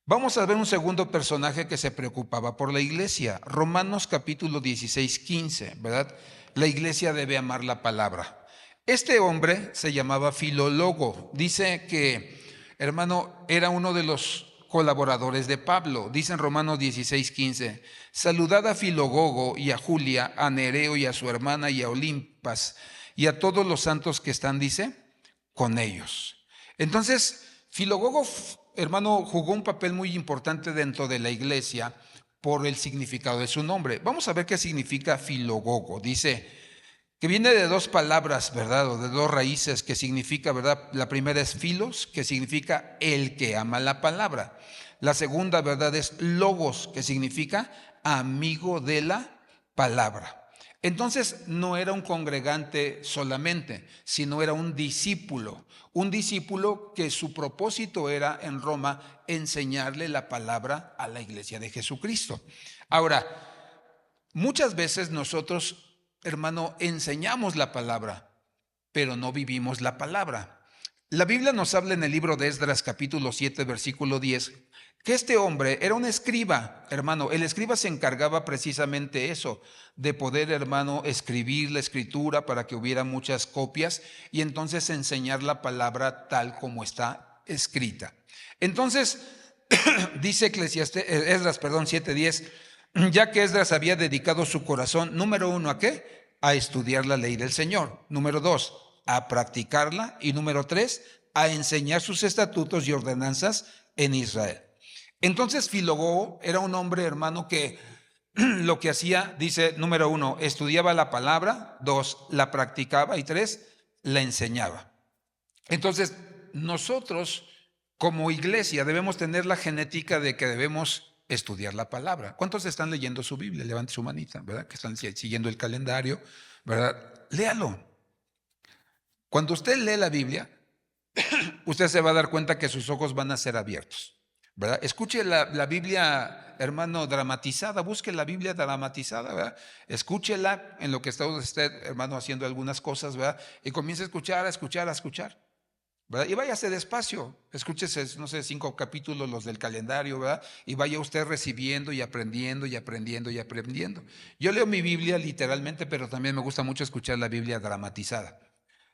Vamos a ver un segundo personaje que se preocupaba por la iglesia. Romanos capítulo 16, 15, ¿verdad? La iglesia debe amar la palabra. Este hombre se llamaba Filólogo. Dice que, hermano, era uno de los colaboradores de Pablo. Dice en Romanos 16, 15, saludad a Filólogo y a Julia, a Nereo y a su hermana y a Olimpas y a todos los santos que están, dice, con ellos. Entonces, Filólogo, hermano, jugó un papel muy importante dentro de la iglesia por el significado de su nombre. Vamos a ver qué significa Filólogo. Dice que viene de dos palabras, ¿verdad? O de dos raíces que significa, ¿verdad? La primera es filos, que significa el que ama la palabra. La segunda, ¿verdad?, es logos, que significa amigo de la palabra. Entonces no era un congregante solamente, sino era un discípulo que su propósito era en Roma enseñarle la palabra a la iglesia de Jesucristo. Ahora, muchas veces nosotros, hermano, enseñamos la palabra, pero no vivimos la palabra. La Biblia nos habla en el libro de Esdras capítulo 7 versículo 10 que este hombre era un escriba, hermano. El escriba se encargaba precisamente eso, de poder, hermano, escribir la escritura para que hubiera muchas copias y entonces enseñar la palabra tal como está escrita. Entonces, dice Esdras 7:10, ya que Esdras había dedicado su corazón, número 1, ¿a qué? A estudiar la ley del Señor. Número 2, a practicarla. Y número 3, a enseñar sus estatutos y ordenanzas en Israel. Entonces Filólogo era un hombre, hermano, que lo que hacía, dice, número 1, estudiaba la palabra. 2, la practicaba. Y 3, la enseñaba. Entonces nosotros como iglesia debemos tener la genética de que debemos estudiar la palabra. ¿Cuántos están leyendo su Biblia? Levante su manita, ¿verdad? Que están siguiendo el calendario, ¿verdad? Léalo. Cuando usted lee la Biblia, usted se va a dar cuenta que sus ojos van a ser abiertos, ¿verdad? Escuche la Biblia, hermano, dramatizada. Busque la Biblia dramatizada, ¿verdad? Escúchela en lo que está usted, hermano, haciendo algunas cosas, ¿verdad? Y comience a escuchar, ¿verdad? Y váyase despacio, escúchese, no sé, 5 capítulos los del calendario, ¿verdad? Y vaya usted recibiendo y aprendiendo y aprendiendo y aprendiendo. Yo leo mi Biblia literalmente, pero también me gusta mucho escuchar la Biblia dramatizada.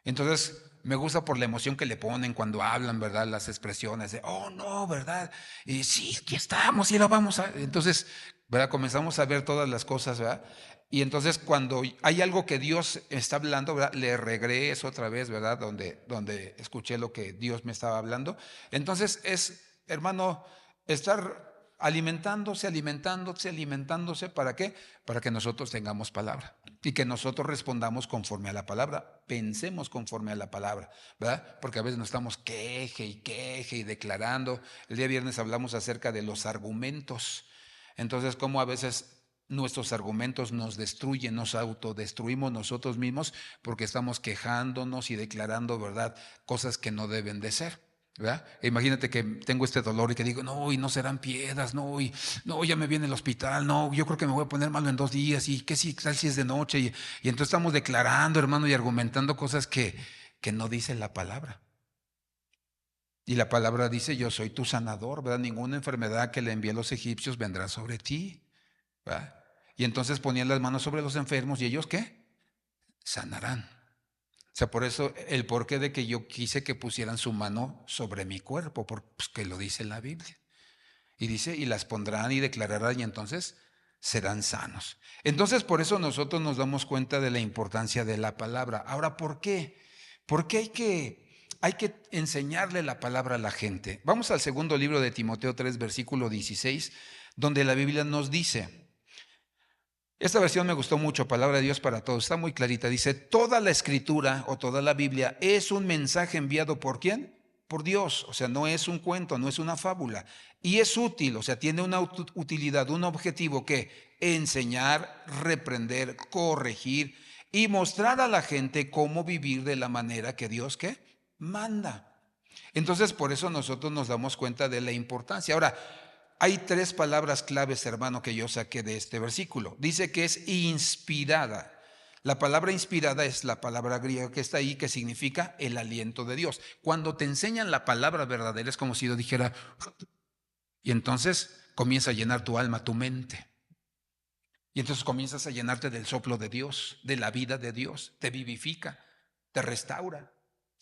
Entonces me gusta por la emoción que le ponen cuando hablan, ¿verdad? Las expresiones de, oh no, ¿verdad? Y sí, aquí estamos y lo vamos a... Entonces, ¿verdad? Comenzamos a ver todas las cosas, ¿verdad? Y entonces cuando hay algo que Dios está hablando, ¿verdad? Le regreso otra vez, ¿verdad? Donde escuché lo que Dios me estaba hablando. Entonces es, hermano, estar alimentándose, alimentándose, alimentándose. ¿Para qué? Para que nosotros tengamos palabra y que nosotros respondamos conforme a la palabra, pensemos conforme a la palabra, ¿verdad? Porque a veces nos estamos queje y declarando. El día viernes hablamos acerca de los argumentos. Entonces, cómo a veces nuestros argumentos nos destruyen, nos autodestruimos nosotros mismos porque estamos quejándonos y declarando, ¿verdad?, cosas que no deben de ser. ¿Verdad? Imagínate que tengo este dolor y que digo, no, y no serán piedras, no, y no, ya me viene el hospital, no, yo creo que me voy a poner malo en 2 días, y qué si, tal si es de noche, y entonces estamos declarando, hermano, y argumentando cosas que no dice la palabra. Y la palabra dice, yo soy tu sanador, ¿verdad? Ninguna enfermedad que le envié a los egipcios vendrá sobre ti, ¿verdad? Y entonces ponían las manos sobre los enfermos y ellos, ¿qué? Sanarán. O sea, por eso el porqué de que yo quise que pusieran su mano sobre mi cuerpo, porque lo dice la Biblia. Y dice, y las pondrán y declararán y entonces serán sanos. Entonces, por eso nosotros nos damos cuenta de la importancia de la palabra. Ahora, ¿por qué? Porque hay que enseñarle la palabra a la gente. Vamos al segundo libro de Timoteo 3, versículo 16, donde la Biblia nos dice, esta versión me gustó mucho, palabra de Dios para todos, está muy clarita. Dice, toda la escritura o toda la Biblia es un mensaje enviado ¿por quién? Por Dios, o sea, no es un cuento, no es una fábula. Y es útil, o sea, tiene una utilidad, un objetivo que enseñar, reprender, corregir y mostrar a la gente cómo vivir de la manera que Dios ¿qué? Manda. Entonces, por eso nosotros nos damos cuenta de la importancia. Ahora, hay 3 palabras claves, hermano, que yo saqué de este versículo. Dice que es inspirada. La palabra inspirada es la palabra griega que está ahí, que significa el aliento de Dios. Cuando te enseñan la palabra verdadera es como si yo dijera, y entonces comienza a llenar tu alma, tu mente. Y entonces comienzas a llenarte del soplo de Dios, de la vida de Dios. Te vivifica, te restaura.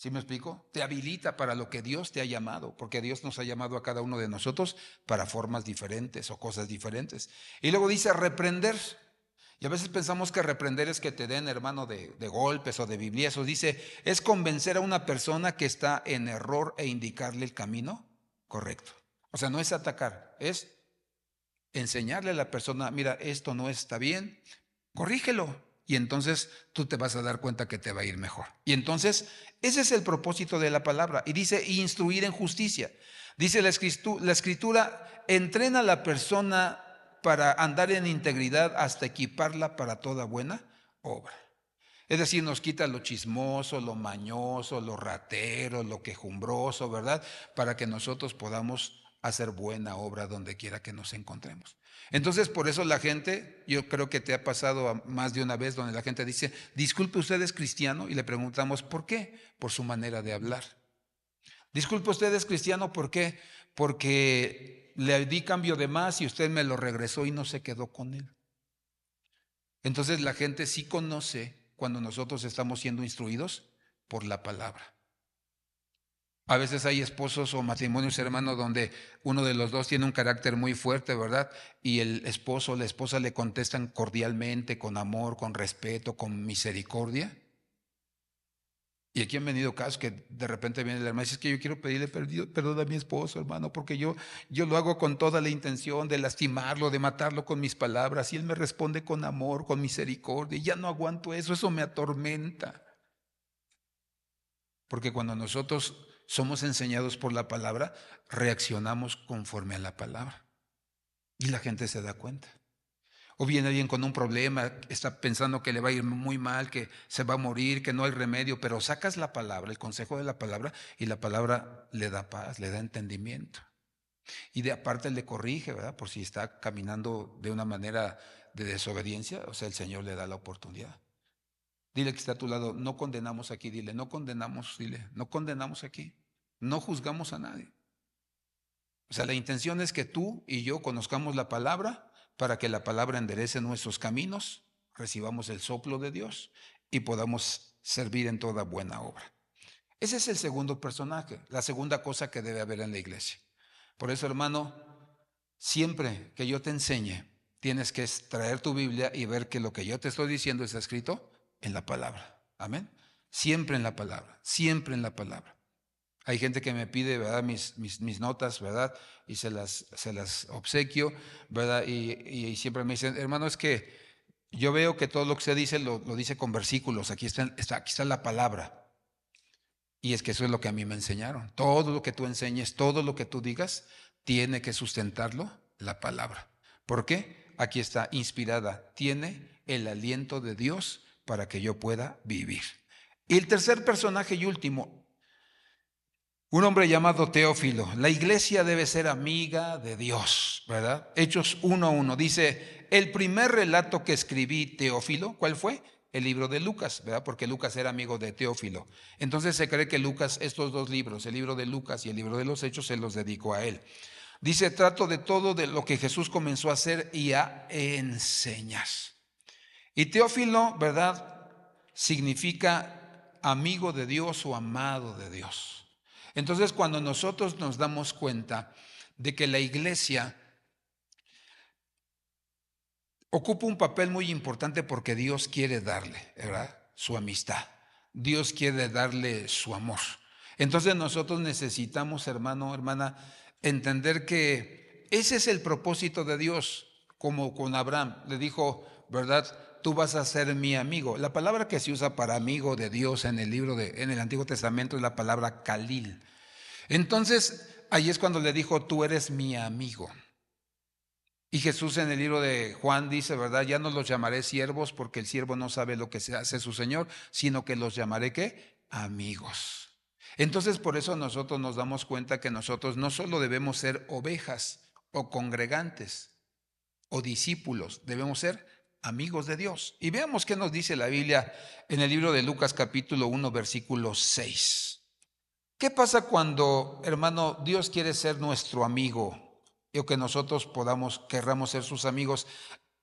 ¿Sí me explico? Te habilita para lo que Dios te ha llamado, porque Dios nos ha llamado a cada uno de nosotros para formas diferentes o cosas diferentes. Y luego dice reprender. Y a veces pensamos que reprender es que te den, hermano, de golpes o de bibliazos. Dice, es convencer a una persona que está en error e indicarle el camino correcto. O sea, no es atacar, es enseñarle a la persona, mira, esto no está bien, corrígelo. Y entonces tú te vas a dar cuenta que te va a ir mejor. Y entonces ese es el propósito de la palabra. Y dice instruir en justicia. Dice la escritura, entrena a la persona para andar en integridad hasta equiparla para toda buena obra. Es decir, nos quita lo chismoso, lo mañoso, lo ratero, lo quejumbroso, ¿verdad? Para que nosotros podamos hacer buena obra donde quiera que nos encontremos. Entonces, por eso la gente, yo creo que te ha pasado más de una vez donde la gente dice, disculpe, usted es cristiano, y le preguntamos, ¿por qué? Por su manera de hablar. Disculpe, usted es cristiano, ¿por qué? Porque le di cambio de más y usted me lo regresó y no se quedó con él. Entonces la gente sí conoce cuando nosotros estamos siendo instruidos por la palabra. A veces hay esposos o matrimonios, hermanos, donde uno de los dos tiene un carácter muy fuerte, ¿verdad? Y el esposo o la esposa le contestan cordialmente, con amor, con respeto, con misericordia. Y aquí han venido casos que de repente viene el hermano y dice, es que yo quiero pedirle perdón a mi esposo, hermano, porque yo lo hago con toda la intención de lastimarlo, de matarlo con mis palabras. Y él me responde con amor, con misericordia. Y ya no aguanto eso me atormenta. Porque cuando nosotros somos enseñados por la palabra, reaccionamos conforme a la palabra. Y la gente se da cuenta. O viene alguien con un problema, está pensando que le va a ir muy mal, que se va a morir, que no hay remedio, pero sacas la palabra, el consejo de la palabra, y la palabra le da paz, le da entendimiento. Y de aparte le corrige, ¿verdad? Por si está caminando de una manera de desobediencia, o sea, el Señor le da la oportunidad. Dile que está a tu lado, no condenamos aquí, dile, no condenamos aquí, no juzgamos a nadie. O sea, la intención es que tú y yo conozcamos la palabra para que la palabra enderece nuestros caminos, recibamos el soplo de Dios y podamos servir en toda buena obra. Ese es el segundo personaje, la segunda cosa que debe haber en la iglesia. Por eso, hermano, siempre que yo te enseñe, tienes que traer tu Biblia y ver que lo que yo te estoy diciendo está escrito en la palabra. Amén. Siempre en la palabra, siempre en la palabra. Hay gente que me pide, ¿verdad? Mis notas, ¿verdad? Y se las obsequio, ¿verdad? Y siempre me dicen, hermano, es que yo veo que todo lo que se dice lo dice con versículos. Aquí está la palabra. Y es que eso es lo que a mí me enseñaron. Todo lo que tú enseñes, todo lo que tú digas, tiene que sustentarlo la palabra. ¿Por qué? Aquí está inspirada. Tiene el aliento de Dios para que yo pueda vivir. Y el tercer personaje y último, un hombre llamado Teófilo. La iglesia debe ser amiga de Dios, ¿verdad? Hechos 1:1 dice, el primer relato que escribí, Teófilo, ¿cuál fue? El libro de Lucas, ¿verdad? Porque Lucas era amigo de Teófilo. Entonces se cree que Lucas, estos dos libros, el libro de Lucas y el libro de los Hechos, se los dedicó a él. Dice, trato de todo de lo que Jesús comenzó a hacer y a enseñar. Y Teófilo, ¿verdad? Significa amigo de Dios o amado de Dios. Entonces, cuando nosotros nos damos cuenta de que la iglesia ocupa un papel muy importante porque Dios quiere darle, ¿verdad? Su amistad. Dios quiere darle su amor. Entonces nosotros necesitamos, hermano, hermana, entender que ese es el propósito de Dios, como con Abraham. Le dijo, ¿verdad? Tú vas a ser mi amigo. La palabra que se usa para amigo de Dios en el Antiguo Testamento es la palabra Khalil. Entonces, ahí es cuando le dijo, tú eres mi amigo. Y Jesús en el libro de Juan dice, ¿verdad? Ya no los llamaré siervos porque el siervo no sabe lo que se hace su Señor, sino que los llamaré ¿qué? Amigos. Entonces por eso nosotros nos damos cuenta que nosotros no solo debemos ser ovejas o congregantes o discípulos, debemos ser amigos de Dios. Y veamos qué nos dice la Biblia en el libro de Lucas capítulo 1 versículo 6. ¿Qué pasa cuando, hermano, Dios quiere ser nuestro amigo o que nosotros querramos ser sus amigos?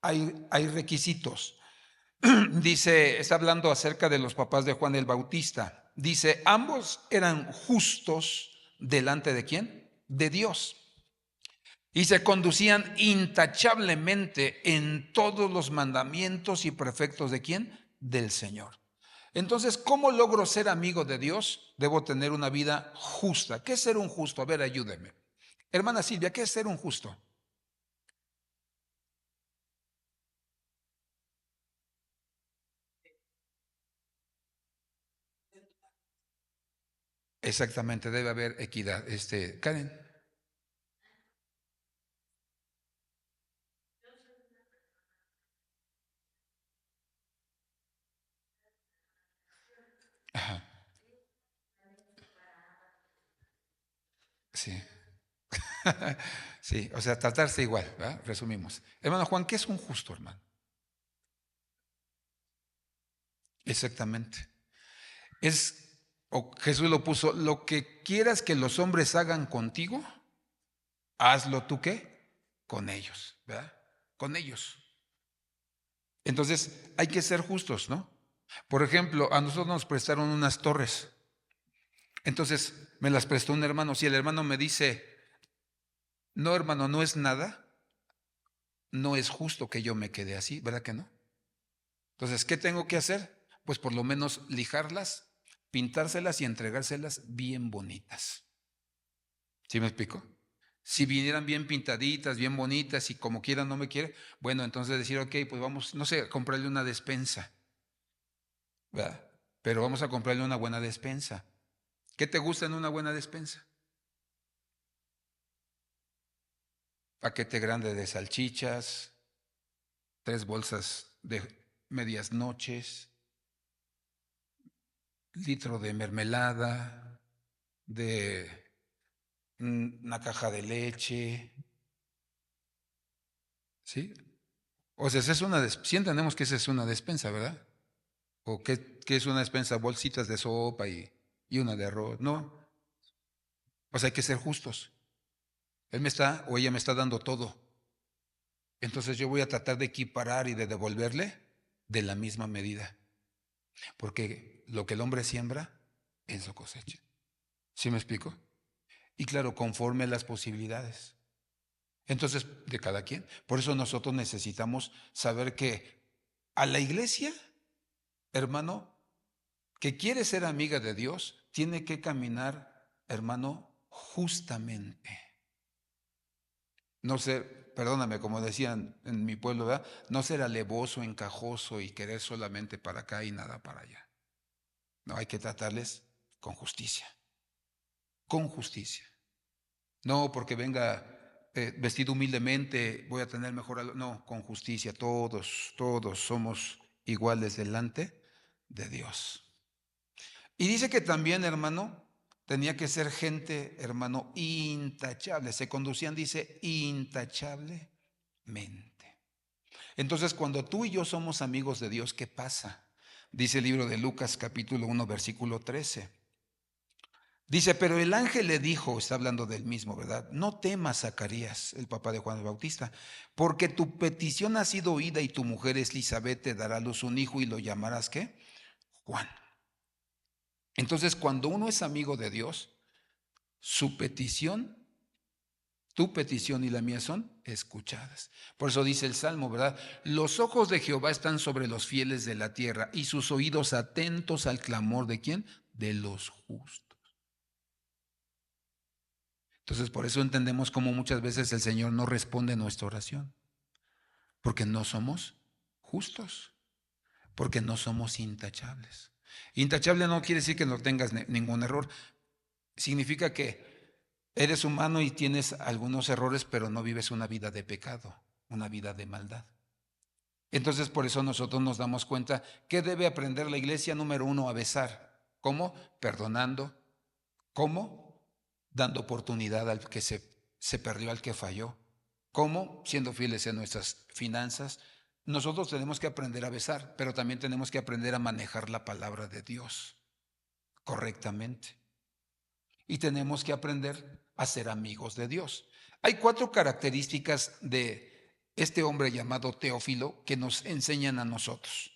Hay requisitos. Dice, está hablando acerca de los papás de Juan el Bautista. Dice, ambos eran justos delante de ¿quién? De Dios. Y se conducían intachablemente en todos los mandamientos y preceptos de ¿quién? Del Señor. Entonces, ¿cómo logro ser amigo de Dios? Debo tener una vida justa. ¿Qué es ser un justo? A ver, ayúdeme. Hermana Silvia, ¿qué es ser un justo? Exactamente, debe haber equidad. Karen. Ajá, sí. Sí, o sea, tratarse igual, ¿verdad? Resumimos. Hermano Juan, ¿qué es un justo, hermano? Exactamente. Jesús lo puso, lo que quieras que los hombres hagan contigo, hazlo tú qué, con ellos, ¿verdad? Con ellos. Entonces, hay que ser justos, ¿no? Por ejemplo, a nosotros nos prestaron unas torres. Entonces, me las prestó un hermano. Si el hermano me dice, no, hermano, no es nada, no es justo que yo me quede así, ¿verdad que no? Entonces, ¿qué tengo que hacer? Pues por lo menos lijarlas, pintárselas y entregárselas bien bonitas. ¿Sí me explico? Si vinieran bien pintaditas, bien bonitas y como quiera no me quiere, bueno, entonces decir, ok, pues vamos, no sé, comprarle una despensa, ¿verdad? Pero vamos a comprarle una buena despensa. ¿Qué te gusta en una buena despensa? Paquete grande de salchichas, 3 bolsas de medias noches, litro de mermelada, de una caja de leche, ¿sí? O sea, sí entendemos que esa es una despensa, ¿verdad? ¿O qué es una despensa? Bolsitas de sopa y una de arroz. No, o sea, hay que ser justos. Él me está o ella me está dando todo. Entonces yo voy a tratar de equiparar y de devolverle de la misma medida. Porque lo que el hombre siembra, eso cosecha. ¿Sí me explico? Y claro, conforme a las posibilidades. Entonces, de cada quien. Por eso nosotros necesitamos saber que a la iglesia, hermano, que quiere ser amiga de Dios, tiene que caminar, hermano, justamente. No ser, perdóname, como decían en mi pueblo, ¿verdad? No ser alevoso, encajoso y querer solamente para acá y nada para allá. No, hay que tratarles con justicia. Con justicia. No porque venga vestido humildemente, voy a tener mejor. No, con justicia. Todos somos iguales delante de Dios. Y dice que también, hermano, tenía que ser gente, hermano, intachable. Se conducían, dice, intachablemente. Entonces, cuando tú y yo somos amigos de Dios, ¿qué pasa? Dice el libro de Lucas, capítulo 1, versículo 13. Dice, pero el ángel le dijo, está hablando del mismo, ¿verdad? No temas, Zacarías, el papá de Juan el Bautista, porque tu petición ha sido oída y tu mujer Elisabet te dará a luz un hijo y lo llamarás, ¿qué? Juan. Entonces, cuando uno es amigo de Dios, su petición, tu petición y la mía son escuchadas. Por eso dice el Salmo, ¿verdad? Los ojos de Jehová están sobre los fieles de la tierra y sus oídos atentos al clamor de ¿quién? De los justos. Entonces, por eso entendemos cómo muchas veces el Señor no responde a nuestra oración, porque no somos justos, porque no somos intachables. Intachable no quiere decir que no tengas ningún error, significa que eres humano y tienes algunos errores, pero no vives una vida de pecado, una vida de maldad. Entonces, por eso nosotros nos damos cuenta que debe aprender la iglesia, número uno, a besar. ¿Cómo? Perdonando. ¿Cómo? Dando oportunidad al que se perdió, al que falló. ¿Cómo? Siendo fieles en nuestras finanzas. Nosotros tenemos que aprender a besar, pero también tenemos que aprender a manejar la palabra de Dios correctamente. Y tenemos que aprender a ser amigos de Dios. Hay 4 características de este hombre llamado Teófilo que nos enseñan a nosotros.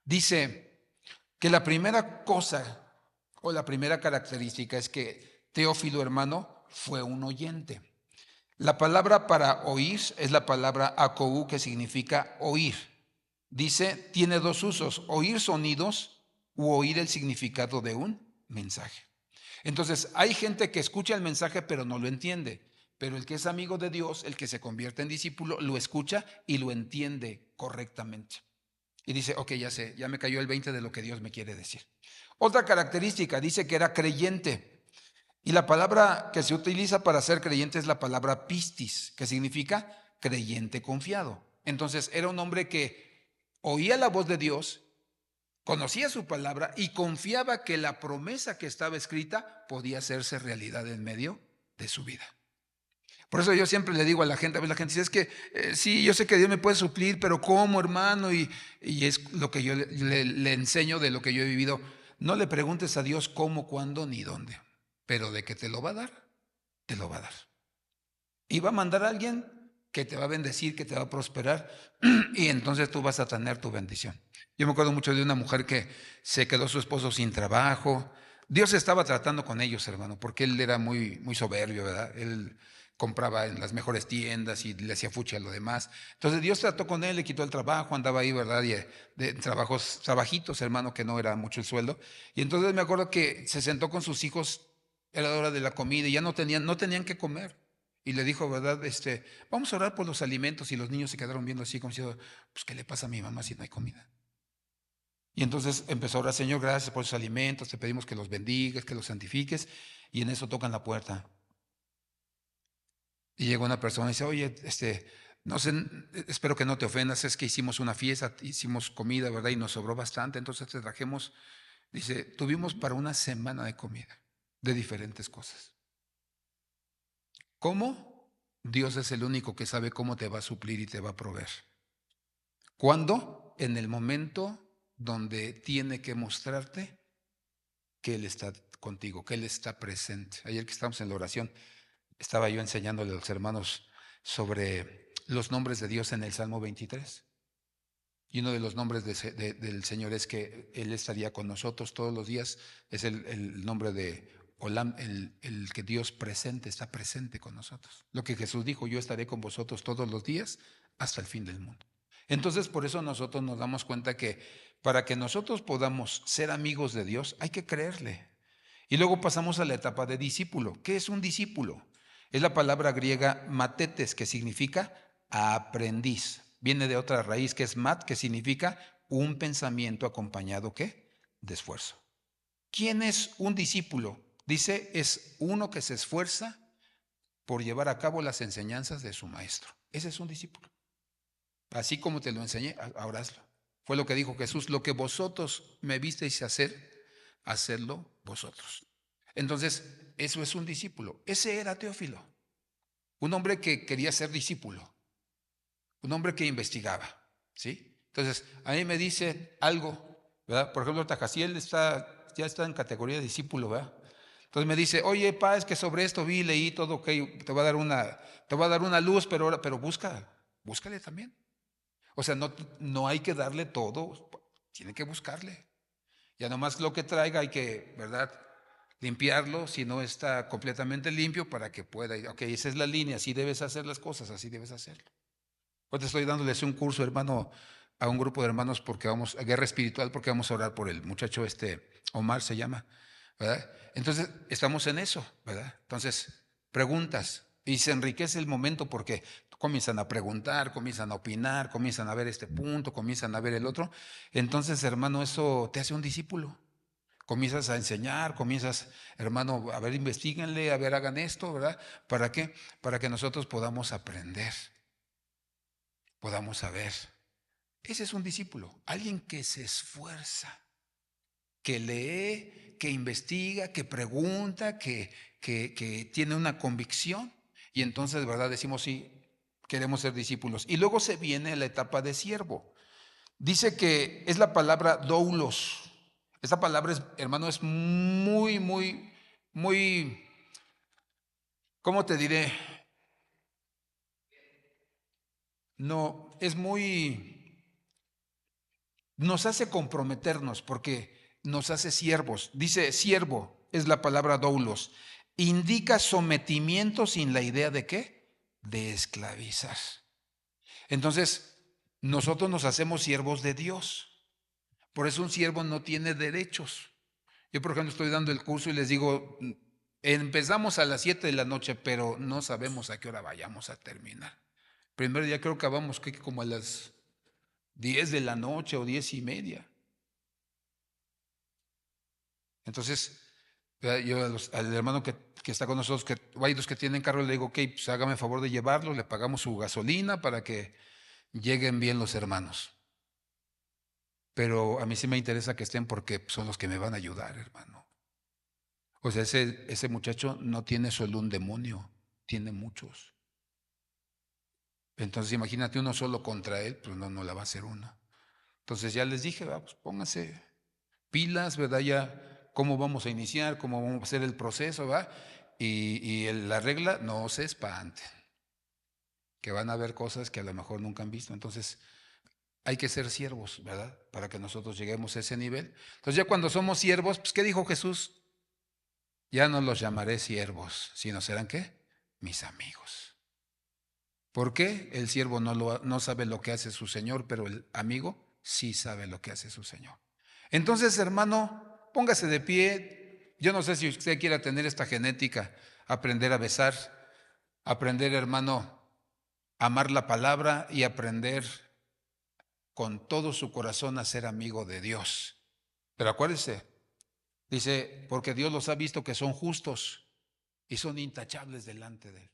Dice que la primera cosa o la primera característica es que Teófilo, hermano, fue un oyente. La palabra para oír es la palabra akou, que significa oír. Dice, tiene 2 usos, oír sonidos u oír el significado de un mensaje. Entonces, hay gente que escucha el mensaje pero no lo entiende. Pero el que es amigo de Dios, el que se convierte en discípulo, lo escucha y lo entiende correctamente. Y dice, ok, ya sé, ya me cayó el 20 de lo que Dios me quiere decir. Otra característica, dice que era creyente. Y la palabra que se utiliza para ser creyente es la palabra pistis, que significa creyente confiado. Entonces, era un hombre que oía la voz de Dios, conocía su palabra y confiaba que la promesa que estaba escrita podía hacerse realidad en medio de su vida. Por eso yo siempre le digo a la gente dice, es que sí, yo sé que Dios me puede suplir, pero ¿cómo, hermano? Y es lo que yo le enseño de lo que yo he vivido. No le preguntes a Dios cómo, cuándo, ni dónde, pero de que te lo va a dar, te lo va a dar. Y va a mandar a alguien que te va a bendecir, que te va a prosperar, y entonces tú vas a tener tu bendición. Yo me acuerdo mucho de una mujer que se quedó su esposo sin trabajo. Dios estaba tratando con ellos, hermano, porque él era muy soberbio, ¿verdad? Él compraba en las mejores tiendas y le hacía fuchi a lo demás. Entonces Dios trató con él, le quitó el trabajo, andaba ahí, ¿verdad? Y de trabajitos, hermano, que no era mucho el sueldo. Y entonces me acuerdo que se sentó con sus hijos, era la hora de la comida y ya no tenían que comer. Y le dijo, ¿verdad? Vamos a orar por los alimentos. Y los niños se quedaron viendo así como diciendo, pues, ¿qué le pasa a mi mamá si no hay comida? Y entonces empezó a orar, Señor, gracias por esos alimentos, te pedimos que los bendigas, que los santifiques. Y en eso tocan la puerta. Y llega una persona y dice, oye, no sé, espero que no te ofendas, es que hicimos una fiesta, hicimos comida, ¿verdad? Y nos sobró bastante, entonces te trajimos, dice, tuvimos para una semana de comida, de diferentes cosas. ¿Cómo? Dios es el único que sabe cómo te va a suplir y te va a proveer. ¿Cuándo? En el momento donde tiene que mostrarte que Él está contigo, que Él está presente. Ayer que estábamos en la oración, estaba yo enseñándole a los hermanos sobre los nombres de Dios en el Salmo 23. Y uno de los nombres del Señor es que Él estaría con nosotros todos los días. Es el nombre de el que Dios presente, está presente con nosotros. Lo que Jesús dijo, yo estaré con vosotros todos los días hasta el fin del mundo. Entonces, por eso nosotros nos damos cuenta que para que nosotros podamos ser amigos de Dios, hay que creerle. Y luego pasamos a la etapa de discípulo. ¿Qué es un discípulo? Es la palabra griega matetes, que significa aprendiz. Viene de otra raíz que es mat, que significa un pensamiento acompañado, ¿qué? De esfuerzo. ¿Quién es un discípulo? Dice, es uno que se esfuerza por llevar a cabo las enseñanzas de su maestro. Ese es un discípulo. Así como te lo enseñé, ahora hazlo. Fue lo que dijo Jesús, lo que vosotros me visteis hacer, hacedlo vosotros. Entonces, eso es un discípulo. Ese era Teófilo, un hombre que quería ser discípulo, un hombre que investigaba, ¿sí? Entonces, a mí me dice algo, ¿verdad? Por ejemplo, Tajaciel ya está en categoría de discípulo, ¿verdad? Entonces me dice, oye, pa, es que sobre esto vi, leí todo, que te va a dar una luz, pero búscale también. O sea, no hay que darle todo, tiene que buscarle. Ya nomás lo que traiga hay que, ¿verdad?, limpiarlo si no está completamente limpio para que pueda ir. Ok, esa es la línea, así debes hacer las cosas, así debes hacerlo. Pues te estoy dándoles un curso, hermano, a un grupo de hermanos porque vamos a guerra espiritual, porque vamos a orar por el muchacho Omar se llama, ¿verdad? Entonces, estamos en eso, ¿verdad? Entonces, preguntas. Y se enriquece el momento porque comienzan a preguntar, comienzan a opinar, comienzan a ver este punto, comienzan a ver el otro. Entonces, hermano, eso te hace un discípulo. Comienzas a enseñar, hermano, a ver, investíguenle, a ver, hagan esto, ¿verdad? ¿Para qué? Para que nosotros podamos aprender, podamos saber. Ese es un discípulo, alguien que se esfuerza, que lee, que investiga, que pregunta, que tiene una convicción. Y entonces, ¿verdad? Decimos, sí, queremos ser discípulos. Y luego se viene la etapa de siervo. Dice que es la palabra doulos. Esta palabra, hermano, es muy, muy, muy, ¿cómo te diré? No, es muy, nos hace comprometernos porque nos hace siervos. Dice siervo, es la palabra doulos. Indica sometimiento sin la idea de ¿qué? De esclavizar. Entonces, nosotros nos hacemos siervos de Dios. Por eso un siervo no tiene derechos. Yo, por ejemplo, estoy dando el curso y les digo, empezamos a las 7 de la noche, pero no sabemos a qué hora vayamos a terminar. Primer día creo que vamos como a las 10 de la noche o 10:30. Entonces, yo al hermano que está con nosotros, que hay dos que tienen carro, le digo, ok, pues hágame el favor de llevarlo, le pagamos su gasolina para que lleguen bien los hermanos. Pero a mí sí me interesa que estén porque son los que me van a ayudar, hermano. O sea, ese muchacho no tiene solo un demonio, tiene muchos. Entonces imagínate uno solo contra él, pues no la va a hacer uno. Entonces ya les dije, pues pónganse pilas, ¿verdad? Ya cómo vamos a iniciar, cómo vamos a hacer el proceso, ¿verdad? Y la regla, no se espanten, que van a ver cosas que a lo mejor nunca han visto. Entonces hay que ser siervos, ¿verdad? Para que nosotros lleguemos a ese nivel. Entonces ya cuando somos siervos, pues ¿qué dijo Jesús? Ya no los llamaré siervos, sino serán ¿qué? Mis amigos. ¿Por qué? El siervo no sabe lo que hace su Señor, pero el amigo sí sabe lo que hace su Señor. Entonces, hermano, póngase de pie. Yo no sé si usted quiera tener esta genética, aprender a besar, aprender, hermano, a amar la palabra y aprender con todo su corazón a ser amigo de Dios. Pero acuérdese, dice, porque Dios los ha visto que son justos y son intachables delante de Él.